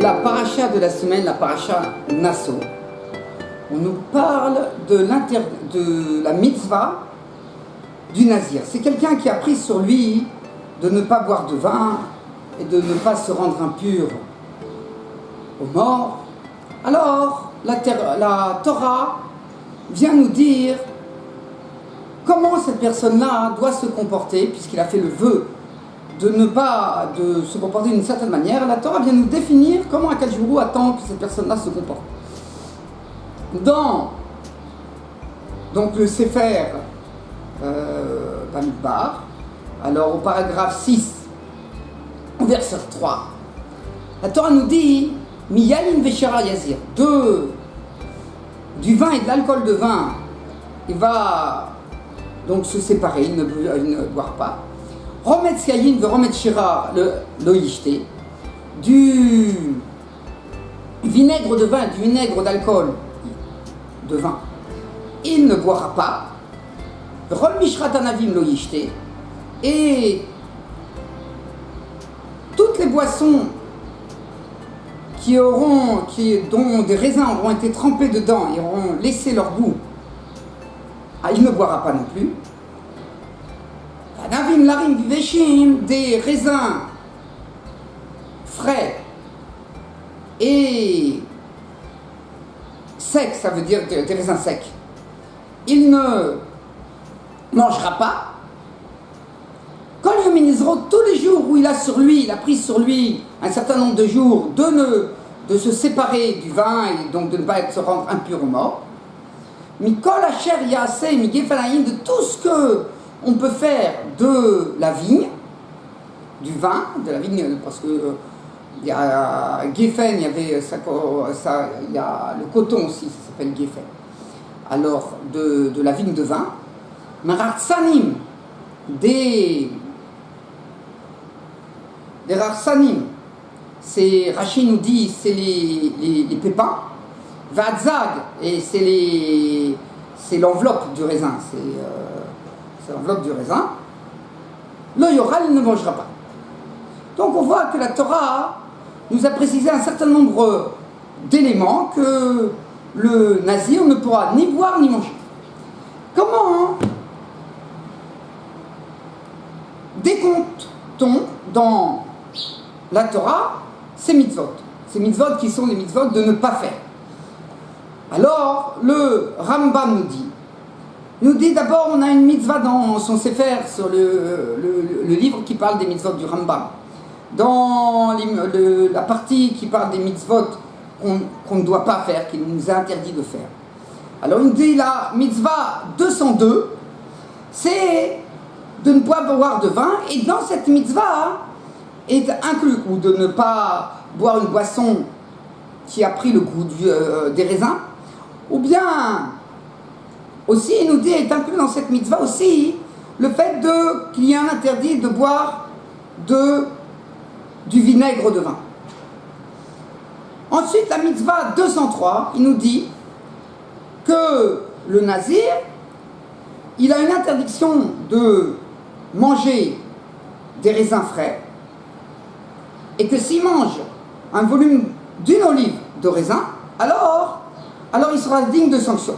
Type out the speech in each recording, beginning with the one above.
la paracha de la semaine, la paracha Nasso, on nous parle de la mitzvah du nazir. C'est quelqu'un qui a pris sur lui de ne pas boire de vin et de ne pas se rendre impur aux morts. Alors, la Torah vient nous dire comment cette personne-là doit se comporter, puisqu'il a fait le vœu de ne pas se comporter d'une certaine manière. La Torah vient nous définir comment Akadosh Baruch Hu attend que cette personne-là se comporte. Dans donc, le Sefer Bamidbar, alors au paragraphe 6, au verset 3, la Torah nous dit Miyalin veshara yazir, du vin et de l'alcool de vin, il va donc se séparer, il ne boira pas. Rometz yayin ve rometz shira lo yishte, du vinaigre de vin, du vinaigre d'alcool de vin, il ne boira pas. Rol mishrat anavim lo yishte, et toutes les boissons dont des raisins auront été trempés dedans et auront laissé leur goût, il ne boira pas non plus. Anavim larim viveshim, des raisins frais et secs, ça veut dire des raisins secs, il ne mangera pas. Quand tous les jours où il a pris sur lui un certain nombre de jours de se séparer du vin et donc de ne pas se rendre impur aux morts, Mikol Asher Yaaseh Migefalaïn, de tout ce que on peut faire de la vigne, du vin, de la vigne, parce que il y a Geffen, il y avait il y a le coton aussi, ça s'appelle Geffen. Alors de la vigne de vin, Maratsanim, des Rarsanim, Rachid nous dit, c'est les pépins. Vadzag, et c'est l'enveloppe du raisin, c'est l'enveloppe du raisin. Le yoral, il ne mangera pas. Donc on voit que la Torah nous a précisé un certain nombre d'éléments que le nazir ne pourra ni boire ni manger. Comment décompte-t-on dans la Torah ces mitzvot qui sont les mitzvot de ne pas faire? Alors, le Rambam nous dit d'abord, on a une mitzvah dans son Sefer, sur le livre qui parle des mitzvot du Rambam. Dans la partie qui parle des mitzvot qu'on ne doit pas faire, qu'il nous a interdit de faire. Alors, il nous dit la mitzvah 202, c'est de ne pas boire de vin, et dans cette mitzvah est inclus, ou de ne pas boire une boisson qui a pris le goût des raisins, ou bien aussi il nous dit, est inclus dans cette mitzvah aussi le fait qu'il y a un interdit de boire du vinaigre de vin. Ensuite, la mitzvah 203, il nous dit que le nazir, il a une interdiction de manger des raisins frais, et que s'il mange un volume d'une olive de raisin, alors il sera digne de sanction.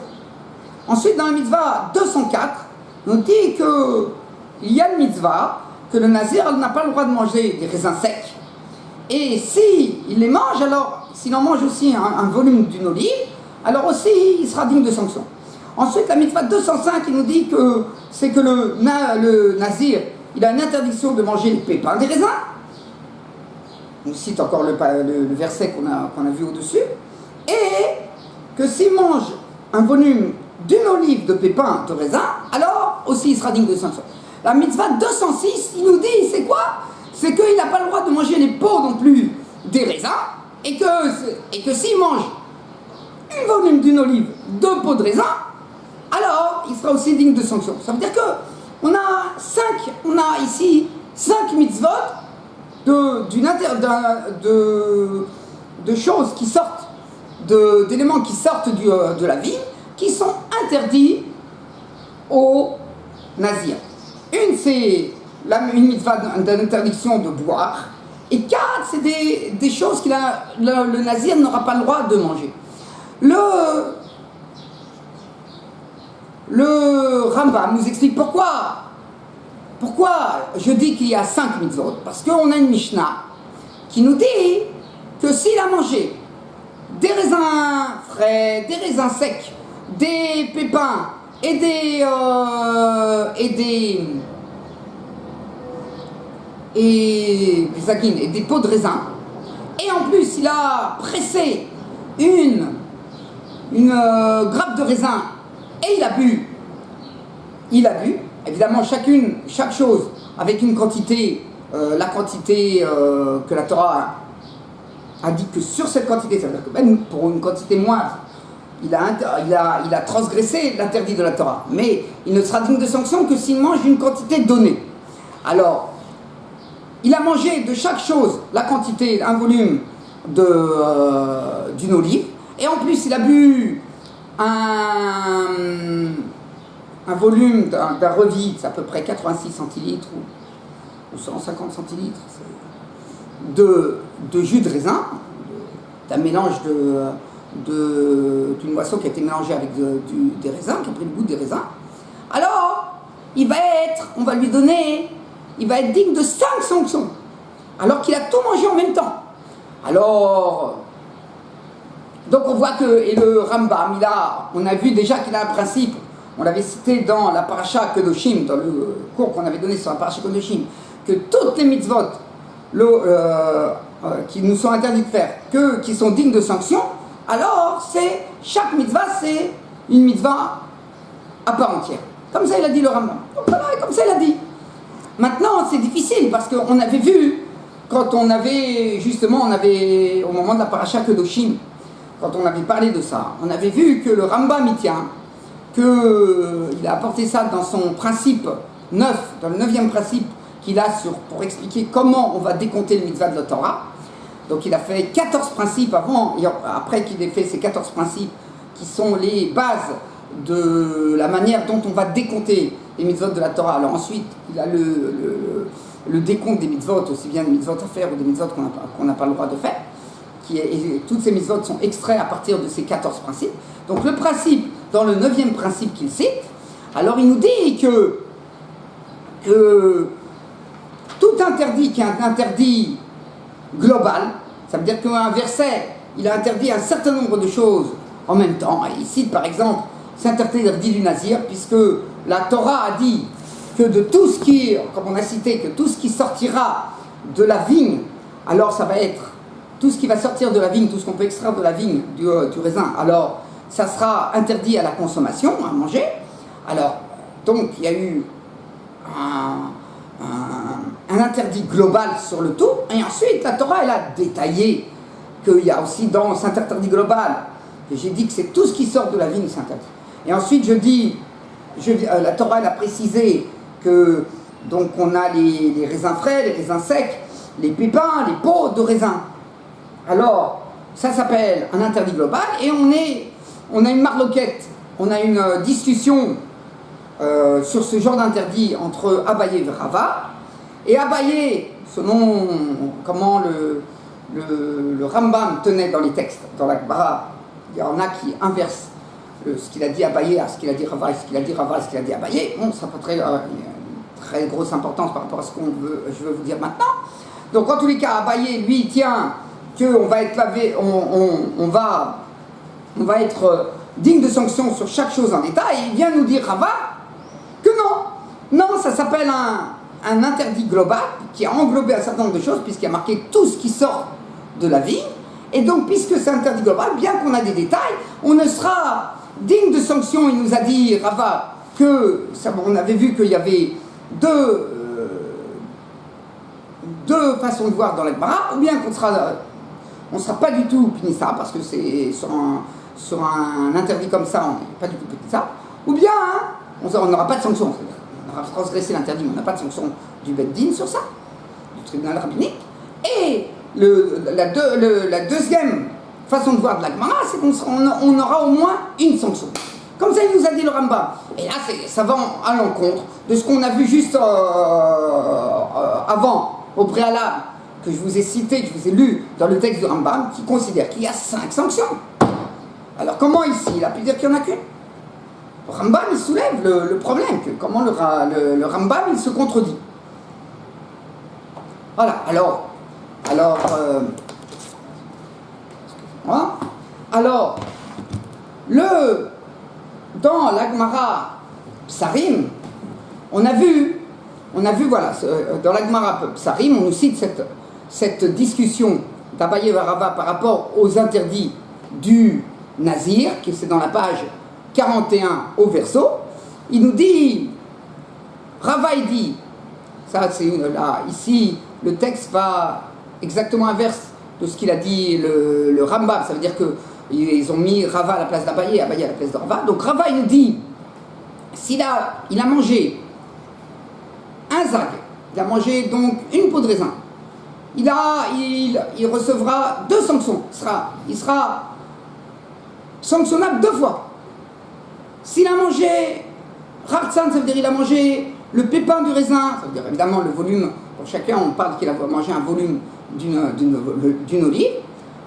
Ensuite, dans la mitzvah 204, on dit qu'il y a le mitzvah que le nazir n'a pas le droit de manger des raisins secs, et s'il les mange, alors s'il en mange aussi un volume d'une olive, alors aussi il sera digne de sanction. Ensuite, la mitzvah 205, il nous dit que c'est que le nazir, il a une interdiction de manger les pépins des raisins. On cite encore le verset qu'on a vu au-dessus, et que s'il mange un volume d'une olive de pépins de raisin, alors aussi il sera digne de sanction. La mitzvah 206, il nous dit, c'est quoi? C'est qu'il n'a pas le droit de manger les peaux non plus des raisins, et que s'il mange un volume d'une olive de peau de raisin, alors il sera aussi digne de sanction. Ça veut dire que on a ici 5 mitzvot de choses qui sortent, d'éléments qui sortent de la vie, qui sont interdits aux nazirs. Une, c'est une mitzvah d'interdiction de boire, Et 4, c'est des choses que le nazir n'aura pas le droit de manger. Le Rambam nous explique pourquoi je dis qu'il y a 5 mitzvot. Parce qu'on a une Mishnah qui nous dit que s'il a mangé des raisins frais, des raisins secs, des pépins et des pots de raisin, et en plus il a pressé une grappe de raisin et il a bu, évidemment chaque chose avec une quantité, la quantité que la Torah a dit que sur cette quantité, ça veut dire que même pour une quantité moindre, il a transgressé l'interdit de la Torah, mais il ne sera digne de sanction que s'il mange une quantité donnée. Alors, il a mangé de chaque chose la quantité, un volume d'une olive, et en plus il a bu un volume d'un revit, c'est à peu près 86 centilitres ou 150 centilitres de jus de raisin, d'un mélange d'une boisson qui a été mélangée avec des raisins, qui a pris le goût des raisins. Alors, il va être digne de 5 sanctions, alors qu'il a tout mangé en même temps. Alors, donc on voit que, et le Rambam, on a vu déjà qu'il a un principe, on l'avait cité dans la paracha Kedoshim, dans le cours qu'on avait donné sur la paracha Kedoshim, que toutes les mitzvot qui nous sont interdits de faire, qui sont dignes de sanctions, alors chaque mitzvah, c'est une mitzvah à part entière. Comme ça il a dit le Rambam. Donc voilà, comme ça il a dit. Maintenant, c'est difficile parce qu'on avait vu, quand on avait au moment de la paracha Kedoshim, quand on avait parlé de ça, on avait vu que le Rambam y tient, qu'il a apporté ça dans son principe 9, dans le 9e principe qu'il a pour expliquer comment on va décompter le mitzvah de la Torah. Donc il a fait 14 principes après qu'il ait fait ces 14 principes qui sont les bases de la manière dont on va décompter les mitzvot de la Torah. Alors ensuite, il a le décompte des mitzvot, aussi bien des mitzvot à faire ou des mitzvot qu'on n'a pas le droit de faire. Et toutes ces mitzvot sont extraits à partir de ces 14 principes. Donc le principe, dans le 9e principe qu'il cite, alors il nous dit que tout interdit qui est un interdit global, ça veut dire qu'un verset, il a interdit un certain nombre de choses en même temps. Et il cite par exemple, c'est interdit du nazir, puisque la Torah a dit que de tout ce qui, comme on a cité, que tout ce qui sortira de la vigne, alors ça va être tout ce qui va sortir de la vigne, tout ce qu'on peut extraire de la vigne, du raisin, alors ça sera interdit à la consommation, à manger. Alors, donc il y a eu un interdit global sur le tout, et ensuite la Torah elle a détaillé qu'il y a aussi dans cet interdit global, que j'ai dit que c'est tout ce qui sort de la vigne, c'est interdit. Et ensuite la Torah elle a précisé que donc on a les raisins frais, les raisins secs, les pépins, les pots de raisin. Alors ça s'appelle un interdit global, et on a une marloquette, on a une discussion sur ce genre d'interdit entre Abaye et Rava. Et Abaye, selon comment le Rambam tenait dans les textes, dans la Gemara, il y en a qui inversent ce qu'il a dit Abaye à ce qu'il a dit Rava, et ce qu'il a dit Rava à ce qu'il a dit Abaye. Bon, ça n'a pas très grosse importance par rapport à ce que je veux vous dire maintenant. Donc en tous les cas, Abaye, lui, tient qu'on va être lavé, on va être digne de sanction sur chaque chose en détail, et il vient nous dire Rava que non, ça s'appelle un interdit global qui a englobé un certain nombre de choses, puisqu'il y a marqué tout ce qui sort de la vigne, et donc puisque c'est un interdit global, bien qu'on a des détails, on ne sera digne de sanction. Il nous a dit Rava que on avait vu qu'il y avait deux façons de voir dans la Gemara, ou bien on sera pas du tout puni ça, parce que c'est sur un interdit comme ça, on n'est pas du tout puni ça, ou bien on n'aura pas de sanction. On aura transgressé l'interdit, mais on n'a pas de sanction du Beddin sur ça, du tribunal rabbinique. Et la deuxième façon de voir de la Gemara, c'est qu'on aura au moins une sanction. Comme ça, il nous a dit le Rambam. Et là, ça va à l'encontre de ce qu'on a vu juste avant, au préalable, que je vous ai cité, que je vous ai lu dans le texte du Rambam, qui considère qu'il y a 5 sanctions. Alors comment ici, il a pu dire qu'il n'y en a qu'une? Le Rambam, il soulève le problème, que comment le Rambam, il se contredit. Voilà, dans la Gemara Psarim, on a vu, voilà, dans la Gemara Psarim, on nous cite cette discussion d'Abaye et Rava par rapport aux interdits du Nazir, qui c'est dans la page 41 au verso. Il nous dit, Rava il dit, ça c'est là, ici le texte va exactement inverse de ce qu'il a dit le Rambam, ça veut dire qu'ils ont mis Rava à la place d'Abaye, Abaye à la place de Rava. Donc Rava il nous dit, il a mangé un zag, il a mangé donc une peau de raisin, il recevra 2 sanctions, il sera sanctionnable 2 fois. S'il a mangé Rartsan, ça veut dire qu'il a mangé le pépin du raisin, ça veut dire évidemment le volume, pour chacun on parle qu'il a mangé un volume d'une olive,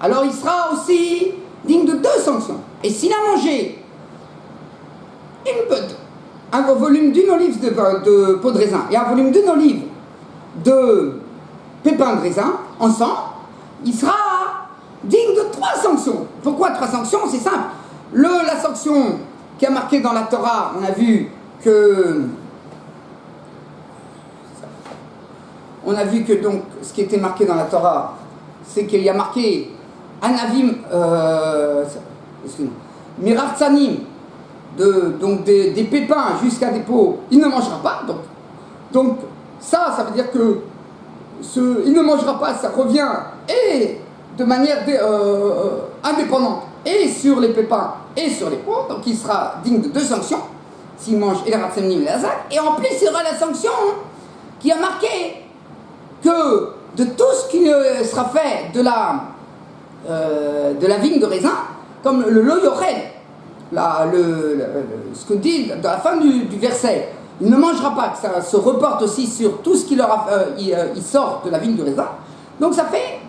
alors il sera aussi digne de 2 sanctions. Et s'il a mangé un volume d'une olive de peau de raisin et un volume d'une olive de pépin de raisin, ensemble, il sera digne de 3 sanctions. Pourquoi 3 sanctions? C'est simple. La sanction qui a marqué dans la Torah, on a vu que donc ce qui était marqué dans la Torah, c'est qu'il y a marqué Anavim, Mirartsanim, donc des pépins jusqu'à des peaux, il ne mangera pas. Donc ça veut dire que il ne mangera pas, ça revient et de manière indépendante et sur les pépins et sur les peaux, donc il sera digne de 2 sanctions s'il mange et la ratsanim et la zak, et en plus il y aura la sanction qui a marqué que de tout ce qui sera fait de la vigne de raisin, comme le loyorel, ce que dit dans la fin du verset, il ne mangera pas, que ça se reporte aussi sur tout ce qui il sort de la vigne de raisin. Donc ça fait,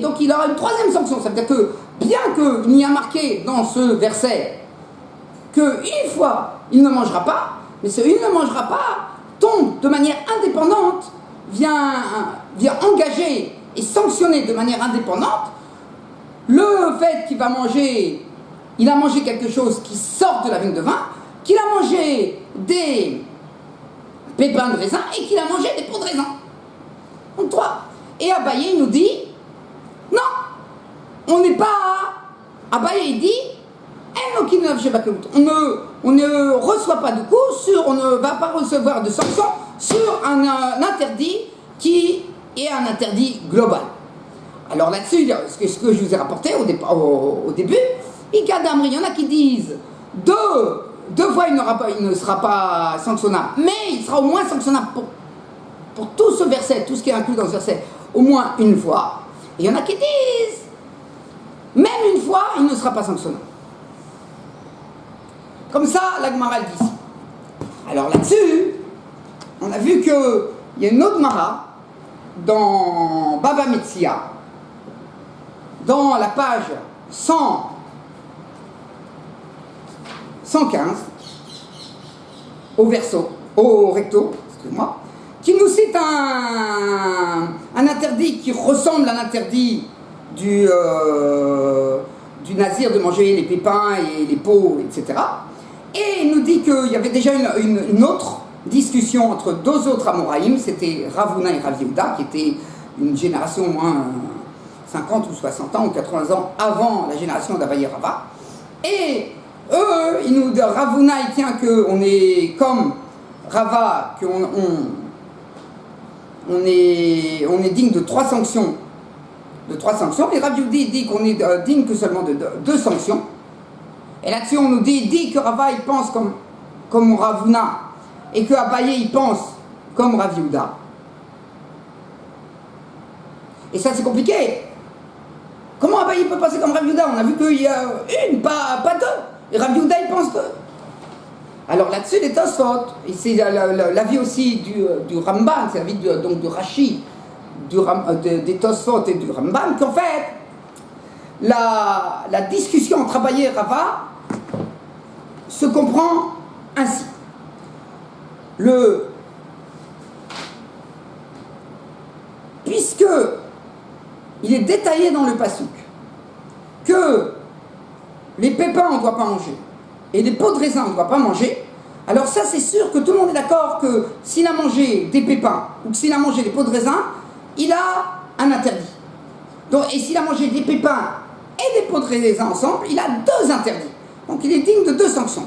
donc il aura une 3e sanction. Ça veut dire que bien qu'il n'y a marqué dans ce verset qu'une fois il ne mangera pas, mais ce il ne mangera pas tombe de manière indépendante, vient engager et sanctionner de manière indépendante le fait qu'il va manger, il a mangé quelque chose qui sort de la vigne de vin, qu'il a mangé des pépins de raisin et qu'il a mangé des peaux de raisin. Donc 3. Et Abaye nous dit, non, on n'est pas... Abaye il dit, on ne reçoit pas de coup, on ne va pas recevoir de sanction sur un interdit qui est un interdit global. Alors là-dessus, ce que je vous ai rapporté au début, il y en a qui disent 2 fois il ne sera pas sanctionnable, mais il sera au moins sanctionnable pour tout ce verset, tout ce qui est inclus dans ce verset, au moins une fois. Et il y en a qui disent, même une fois, il ne sera pas sanctionnable. Comme ça, la Gemara dit ici. Alors là-dessus, on a vu qu'il y a une autre Gemara dans Baba Metzia, dans la page 115, au recto, excuse-moi, qui nous cite un interdit qui ressemble à l'interdit du nazir de manger les pépins et les peaux, etc. Et il nous dit qu'il y avait déjà une autre discussion entre 2 autres Amoraïm, c'était Ravuna et Rav Yehuda, qui étaient une génération au moins 50 ou 60 ans ou 80 ans avant la génération d'Abaye Rava. Et eux, Ravuna, il tient qu'on est comme Rava, qu'on est digne de 3 sanctions. Et Rav Yehuda dit qu'on est digne que seulement de 2 sanctions. Et là-dessus, on nous dit que Rava, il pense comme Ravuna, et que Abaye, il pense comme Rav Yehuda. Et ça, c'est compliqué. Comment Abaye peut passer comme Rav Yehuda? On a vu qu'il y a une, pas 2. Et Rav Yehuda, il pense 2. Alors là-dessus, les Tosfot, et c'est l'avis aussi du Ramban, c'est l'avis de Rashi, des Tosfot et du Rambam qu'en fait, la discussion entre Abaye et Rava se comprend ainsi. Puisque il est détaillé dans le pasuk que les pépins on ne doit pas manger et les pots de raisin on ne doit pas manger, alors ça c'est sûr que tout le monde est d'accord que s'il a mangé des pépins ou que s'il a mangé des pots de raisin, il a un interdit. Donc, et s'il a mangé des pépins et des pots de raisin ensemble, il a 2 interdits. Donc il est digne de 2 sanctions.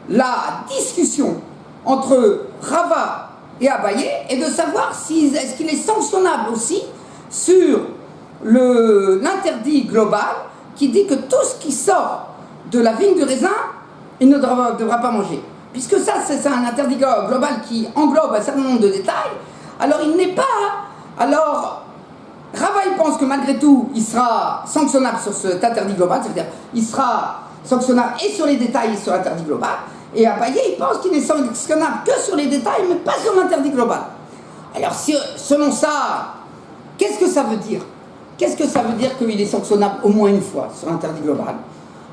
La discussion entre Rava et Abaye est de savoir est-ce qu'il est sanctionnable aussi sur l'interdit global qui dit que tout ce qui sort de la vigne de raisin, il ne devra pas manger. Puisque ça, c'est un interdit global qui englobe un certain nombre de détails, alors il n'est pas... Alors, Rava, il pense que malgré tout, il sera sanctionnable sur cet interdit global, c'est-à-dire il sera sanctionnable et sur les détails et sur l'interdit global, et Abaye, il pense qu'il n'est sanctionnable que sur les détails, mais pas sur l'interdit global. Alors, selon ça, qu'est-ce que ça veut dire? Qu'est-ce que ça veut dire qu'il est sanctionnable au moins une fois sur l'interdit global?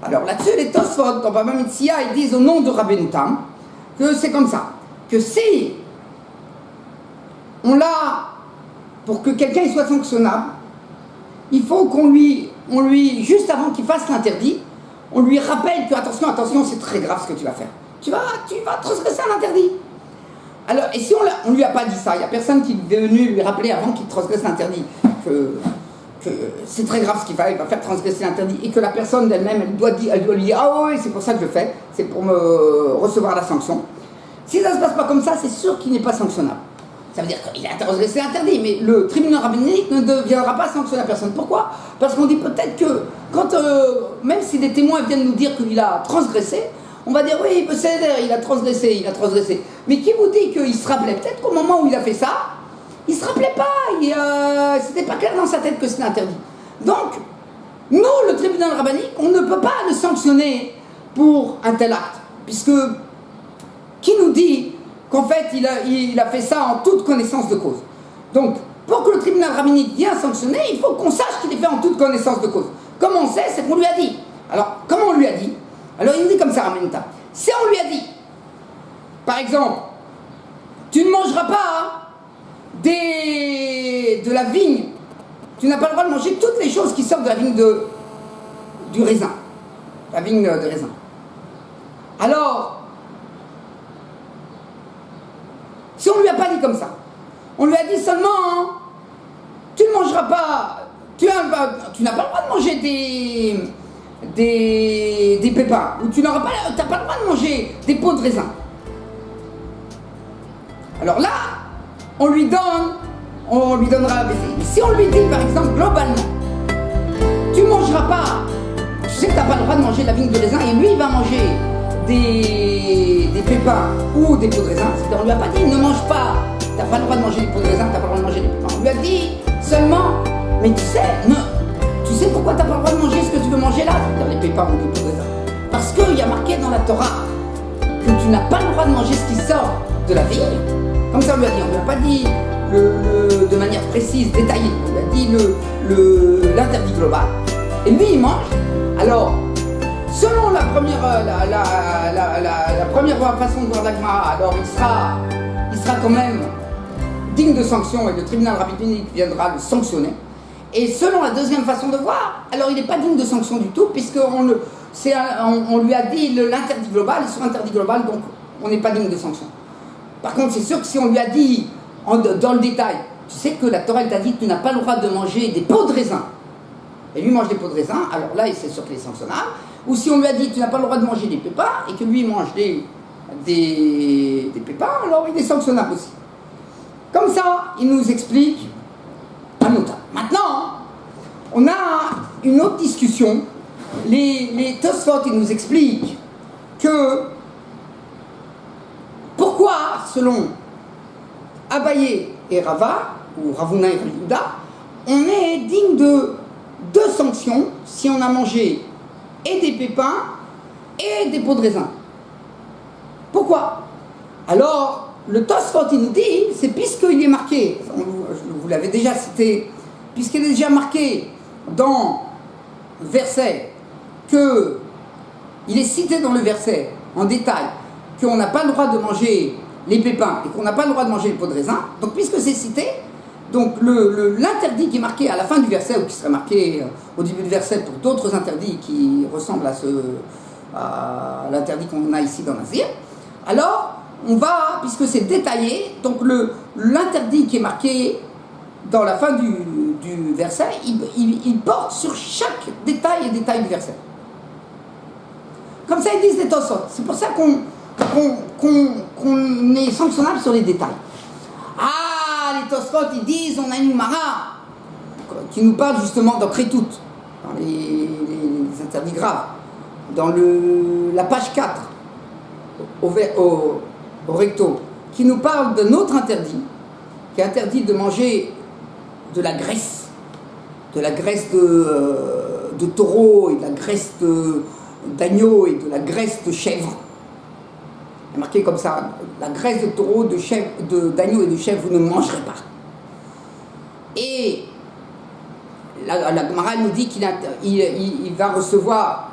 Alors là-dessus, les Tosfot, dans Baba Metzia, ils disent au nom de Rabbeinu Tam que c'est comme ça, que si on l'a, pour que quelqu'un soit sanctionnable, il faut qu'on lui, juste avant qu'il fasse l'interdit, on lui rappelle que attention, c'est très grave ce que tu vas faire. Tu vas transgresser un interdit. Alors, et si on lui a pas dit ça, il n'y a personne qui est venu lui rappeler avant qu'il transgresse l'interdit que c'est très grave ce qu'il va faire transgresser l'interdit, et que la personne d'elle-même, elle doit lui dire ah oui, c'est pour ça que je le fais, c'est pour me recevoir la sanction. Si ça ne se passe pas comme ça, c'est sûr qu'il n'est pas sanctionnable. Ça veut dire qu'il a transgressé l'interdit, mais le tribunal rabbinique ne deviendra pas sanctionner la personne. Pourquoi? Parce qu'on dit peut-être que, même si des témoins viennent nous dire qu'il a transgressé, on va dire oui, il a transgressé. Mais qui vous dit qu'il se rappelait? Peut-être qu'au moment où il a fait ça, il ne se rappelait pas, c'était pas clair dans sa tête que c'était interdit. Donc, nous, le tribunal rabbinique, on ne peut pas le sanctionner pour un tel acte, puisque qui nous dit qu'en fait il a fait ça en toute connaissance de cause? Donc, pour que le tribunal rabbinique vienne sanctionner, il faut qu'on sache qu'il est fait en toute connaissance de cause. Comment on sait? C'est qu'on lui a dit. Alors, comment on lui a dit? Alors, il nous dit comme ça, Ramenta. Si on lui a dit, par exemple, tu ne mangeras pas de la vigne, tu n'as pas le droit de manger toutes les choses qui sortent de la vigne du raisin. La vigne de raisin. Alors, si on ne lui a pas dit comme ça, on lui a dit seulement, tu ne mangeras pas, tu n'as pas le droit de manger des pépins, ou tu n'auras pas, t'as pas le droit de manger des pots de raisin. Alors là, on lui donnera à baiser. Mais si on lui dit par exemple globalement, tu mangeras pas, tu sais que tu n'as pas le droit de manger de la vigne de raisin, et lui il va manger des pépins ou des pots de raisin, c'est-à-dire on lui a pas dit ne mange pas, tu n'as pas le droit de manger des pots de raisin, tu n'as pas le droit de manger des pépins. On lui a dit seulement, mais tu sais pourquoi tu n'as pas le droit de manger ce que tu veux manger là, c'est-à-dire les pépins ou les pots de raisin? Parce qu'il y a marqué dans la Torah que tu n'as pas le droit de manger ce qui sort de la vigne. Comme ça on lui a dit, on ne lui a pas dit de manière précise, détaillée, on lui a dit l'interdit global. Et lui il mange. Alors, selon la première façon de voir la Gemara, alors il sera quand même digne de sanction et le tribunal rabbinique viendra le sanctionner. Et selon la deuxième façon de voir, alors il n'est pas digne de sanction du tout, puisqu'on lui a dit l'interdit global, et sur l'interdit global, donc on n'est pas digne de sanction. Par contre, c'est sûr que si on lui a dit dans le détail, tu sais que la Torah t'a dit que tu n'as pas le droit de manger des pots de raisin, et lui mange des pots de raisin, alors là c'est sûr qu'il est sanctionnable. Ou si on lui a dit que tu n'as pas le droit de manger des pépins, et que lui mange des pépins, alors il est sanctionnable aussi. Comme ça, il nous explique un autre. Maintenant, on a une autre discussion. Les Tosfot, ils nous expliquent que pourquoi, selon Abaye et Rava, ou Ravuna et Yehuda, on est digne de 2 sanctions si on a mangé et des pépins et des pots de raisin. Pourquoi? Alors, le Tosfot, il nous dit, c'est puisqu'il est marqué, vous l'avez déjà cité, puisqu'il est déjà marqué dans le verset, il est cité dans le verset, en détail, qu'on n'a pas le droit de manger les pépins et qu'on n'a pas le droit de manger les pots de raisin, donc puisque c'est cité, donc l'interdit qui est marqué à la fin du verset, ou qui serait marqué au début du verset pour d'autres interdits qui ressemblent à l'interdit qu'on a ici dans Nazir, alors on va, puisque c'est détaillé, donc l'interdit qui est marqué dans la fin du verset, il porte sur chaque détail et détail du verset. Comme ça ils disent les Tosfot. C'est pour ça qu'on est sanctionnable sur les détails. Ah, les Tosfot, ils disent, on a une Mara qui nous parle justement dans Kretout, dans les interdits graves, dans la page 4, au recto, qui nous parle d'un autre interdit, qui est interdit de manger de la graisse de taureau et de la graisse d'agneau et de la graisse de chèvre. Il est marqué comme ça, la graisse de taureau, d'agneau et de chèvre, vous ne mangerez pas. Et la Gemara nous dit qu'il va recevoir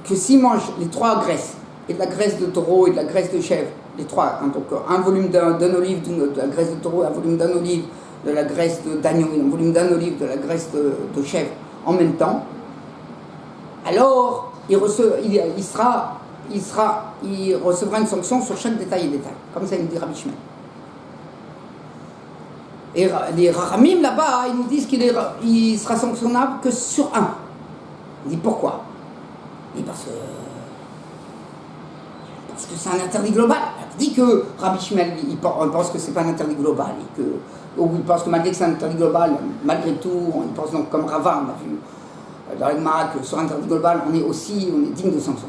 que s'il mange les trois graisses, et de la graisse de taureau et de la graisse de chèvre, les trois, hein, donc un volume d'un olive de la graisse de taureau, un volume d'un olive de la graisse d'agneau et un volume d'un olive de la graisse de chèvre en même temps, alors il recevra une sanction sur chaque détail et détail. Comme ça, il nous dit Rabbi Shmuel. Et les Rahamim là-bas, ils nous disent qu'il sera sanctionnable que sur un. Il dit pourquoi? Il dit parce que c'est un interdit global. Il dit que Rabbi Shmuel, il pense que c'est pas un interdit global, ou il pense que malgré que c'est un interdit global, malgré tout, il pense donc comme Rava, on a vu dans la Gemara que sur un interdit global, on est digne de sanction.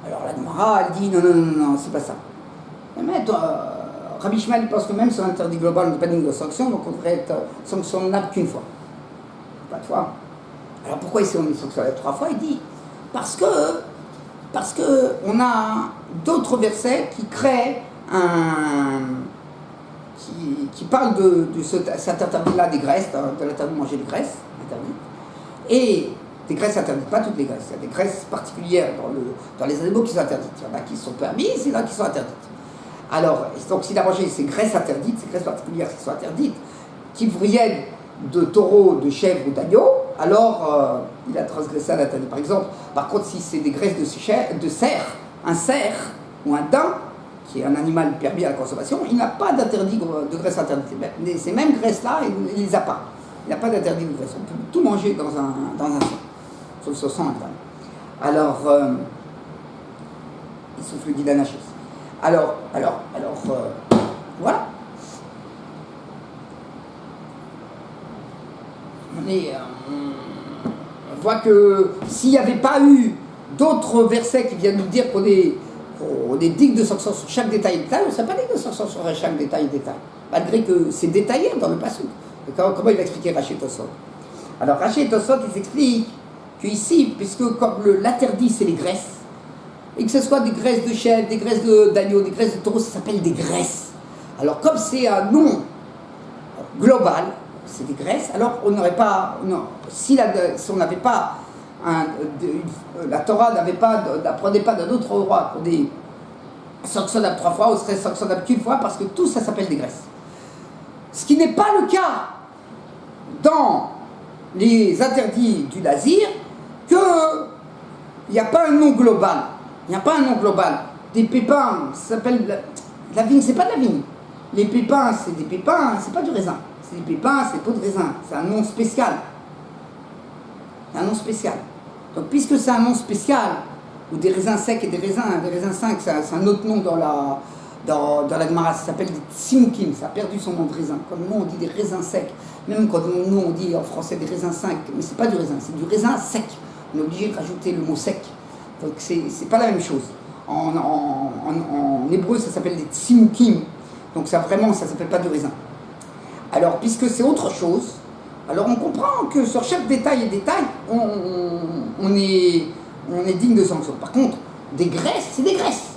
Alors la Gemara, elle dit non, c'est pas ça. Mais Rabbi Shmuel pense que même sur l'interdit global, on n'est pas digne de sanction, donc on devrait être sanctionnable qu'une fois. Pas de fois. Alors pourquoi ici on est sanctionnable 3 fois? Il dit parce que on a d'autres versets qui créent qui parlent de cet interdit-là des graisses, de l'interdit de manger des graisses, interdit. Et des graisses interdites, pas toutes les graisses, il y a des graisses particulières dans les animaux qui sont interdites. Il y en a qui sont permises, il y en a qui sont interdites. Alors, donc s'il a mangé ces graisses interdites, ces graisses particulières qui sont interdites, qui viennent de taureau, de chèvre ou d'agneau, alors il a transgressé un interdit. Par exemple, par contre, si c'est des graisses de cerf, un cerf ou un daim, qui est un animal permis à la consommation, il n'a pas d'interdit de graisse interdite. Mais ces mêmes graisses-là, il ne les a pas. Il n'a pas d'interdit de graisse. On peut tout manger dans un sang, sauf ce sang interne. Alors, il souffle le guide d'anachis. Alors, voilà. On voit que s'il n'y avait pas eu d'autres versets qui viennent nous dire qu'on est digne de sanction sur chaque détail et détail, on ne serait pas digne de sanction sur chaque détail et détail, malgré que c'est détaillé dans le passage. Comment il va expliquer Rashi Tosfot? Alors Rashi Tosfot, il explique qu'ici, puisque comme l'interdit c'est les graisses, et que ce soit des graisses de chèvre, des graisses d'agneau, des graisses de taureau, ça s'appelle des graisses. Alors comme c'est un nom global, c'est des graisses, alors on n'aurait pas, non, si on n'avait pas, la Torah n'apprenait pas d'un autre droit qu'on est sanctionnable 3 fois, on serait sanctionnable qu'une fois, parce que tout ça s'appelle des graisses. Ce qui n'est pas le cas dans les interdits du Nazir, qu'il n'y a pas un nom global. Il n'y a pas un nom global. Des pépins, ça s'appelle la vigne, c'est pas de la vigne. Les pépins, c'est des pépins, c'est pas du raisin. C'est des pépins, c'est pas de raisin. C'est un nom spécial. C'est un nom spécial. Donc, puisque c'est un nom spécial, ou des raisins secs et des raisins secs, c'est un autre nom dans la Gemara, ça s'appelle des tsimukim, ça a perdu son nom de raisin. Comme nous on dit des raisins secs, même quand nous on dit en français des raisins secs, mais c'est pas du raisin, c'est du raisin sec. On est obligé de rajouter le mot sec. Donc c'est pas la même chose. En hébreu ça s'appelle des tsimukim, donc ça s'appelle pas du raisin. Alors puisque c'est autre chose, alors on comprend que sur chaque détail et détail, on est digne de sanction. Par contre, des graisses, c'est des graisses.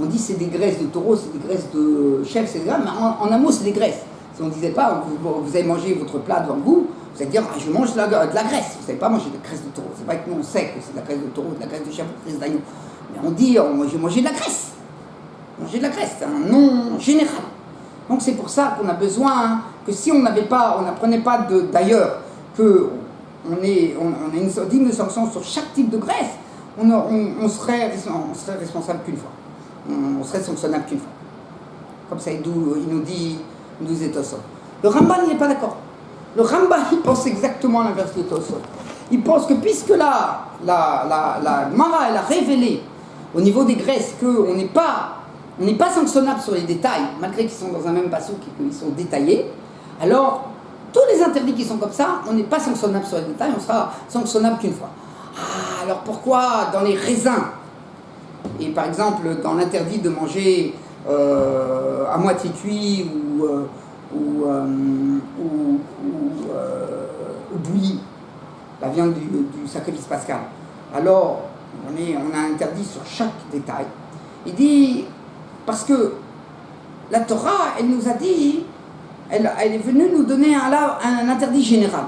on dit c'est des graisses de taureau, c'est des graisses de chèvre, c'est des graisses, mais en un mot c'est des graisses. Si on ne disait pas, vous avez mangé votre plat devant vous, vous allez dire ah, je mange de la graisse, vous ne savez pas manger de la graisse de taureau. C'est vrai que nous on sait que c'est de la graisse de taureau, de la graisse de chèvre, de la graisse d'agneau. Mais on dit j'ai mangé de la graisse. Manger de la graisse, c'est un nom général. Donc c'est pour ça qu'on a besoin que si on n'apprenait pas d'ailleurs que on a une digne sanction sur chaque type de graisse, on serait responsable qu'une fois. On serait sanctionnable qu'une fois. Comme ça, il nous dit Tosot. Le Ramban, il n'est pas d'accord. Le Ramban, il pense exactement l'inverse de Tosot. Il pense que puisque la Gemara, elle a révélé au niveau des graisses qu'on n'est pas sanctionnable sur les détails, malgré qu'ils sont dans un même passouk et qu'ils sont détaillés, alors tous les interdits qui sont comme ça, on n'est pas sanctionnable sur les détails, on sera sanctionnable qu'une fois. Ah, alors pourquoi dans les raisins, et par exemple dans l'interdit de manger à moitié cuit ou bouilli, la viande du sacrifice pascal, alors on a interdit sur chaque détail. Il dit, parce que la Torah, elle nous a dit, elle est venue nous donner un interdit général.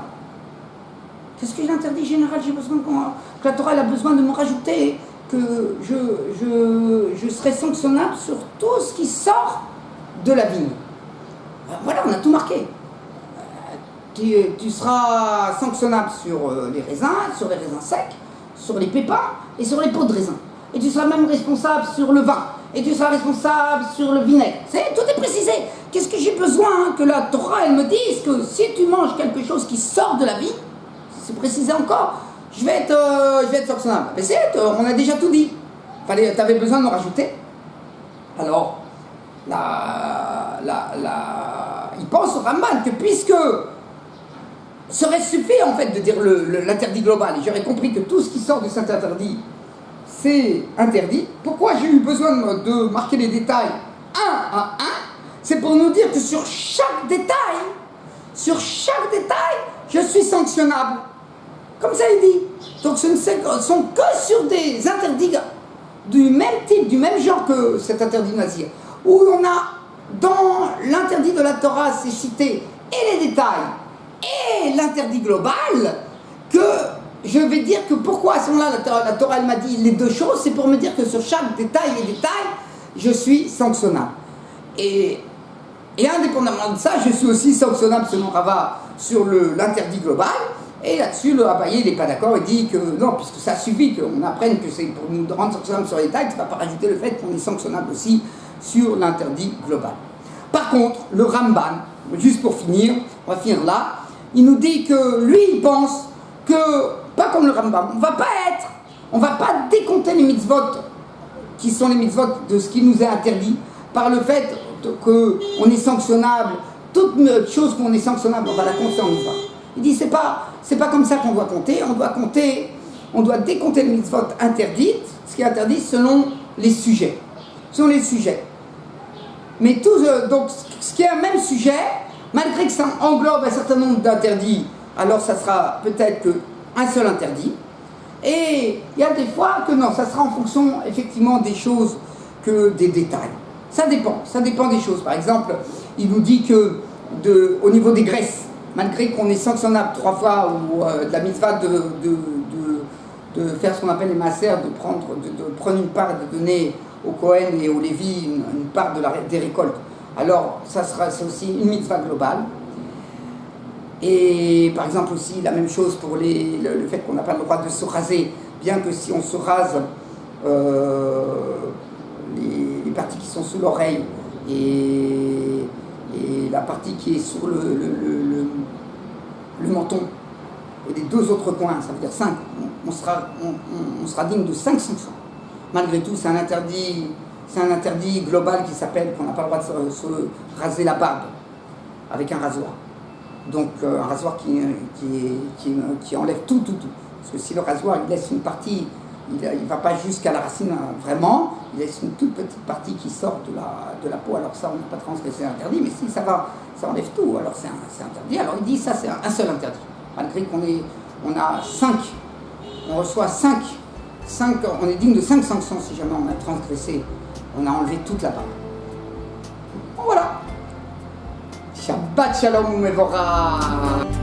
Qu'est-ce que l'interdit général? J'ai besoin que la Torah elle a besoin de me rajouter que je serai sanctionnable sur tout ce qui sort de la vigne. Voilà, on a tout marqué. Tu seras sanctionnable sur les raisins secs, sur les pépins et sur les pots de raisin. Et tu seras même responsable sur le vin. Et tu seras responsable sur le vinaigre. Tout est précisé. Qu'est-ce que j'ai besoin que la Torah elle me dise que si tu manges quelque chose qui sort de la vie, c'est précisé encore, je vais être sanctionnable. Mais on a déjà tout dit. Tu avais besoin de me rajouter. Alors, il pense au Ramban que puisque serait suffit en fait de dire l'interdit global, et j'aurais compris que tout ce qui sort de cet interdit c'est interdit. Pourquoi j'ai eu besoin de marquer les détails un à un? C'est pour nous dire que sur chaque détail, je suis sanctionnable. Comme ça il dit. Donc ce ne sont que sur des interdits du même type, du même genre que cet interdit nazir, où on a dans l'interdit de la Torah, c'est cité et les détails et l'interdit global, que je vais dire que pourquoi à ce moment-là la Torah elle m'a dit les deux choses, c'est pour me dire que sur chaque détail et détail, je suis sanctionnable. Et indépendamment de ça, je suis aussi sanctionnable selon Rava sur l'interdit global. Et là-dessus, le Abaye, il n'est pas d'accord, il dit que non, puisque ça suffit qu'on apprenne que c'est pour nous rendre sanctionnables sur les détails, tu ne vas pas rajouter le fait qu'on est sanctionnable aussi sur l'interdit global. Par contre, le Ramban, juste pour finir, on va finir là, il nous dit que lui, il pense que, pas comme le Rambam, on va pas décompter les mitzvot qui sont les mitzvot de ce qui nous est interdit par le fait qu'on est sanctionnable, toute chose qu'on est sanctionnable, on va la compter en mitzvot. Il dit c'est pas comme ça qu'on doit compter, on doit décompter les mitzvot interdites, ce qui est interdit selon les sujets. Mais donc ce qui est un même sujet, malgré que ça englobe un certain nombre d'interdits, alors ça sera peut-être qu'un seul interdit. Et il y a des fois que non, ça sera en fonction effectivement des choses que des détails. Ça dépend des choses. Par exemple, il nous dit que au niveau des graisses, malgré qu'on est sanctionnable 3 fois ou de la mitzvah de faire ce qu'on appelle les massers, de prendre une part et de donner au Kohen et au Lévi une part des récoltes. Alors, c'est aussi une mitzvah globale. Et par exemple aussi, la même chose pour le fait qu'on n'a pas le droit de se raser, bien que si on se rase les parties qui sont sous l'oreille et la partie qui est sur le menton et les 2 autres coins, ça veut dire 5, on sera digne de 5 sanctions. Malgré tout, c'est un interdit global qui s'appelle qu'on n'a pas le droit de se raser la barbe avec un rasoir. Donc un rasoir qui enlève tout. Parce que si le rasoir il laisse une partie, il ne va pas jusqu'à la racine vraiment, il laisse une toute petite partie qui sort de la peau, alors ça on n'a pas transgressé interdit, mais si ça enlève tout, alors c'est interdit. Alors il dit ça c'est un seul interdit. Malgré on a 5, on reçoit 5, on est digne de 5 sanctions si jamais on a transgressé on a enlevé toute la barbe. Bon, voilà. Shabbat shalom u'mevorach.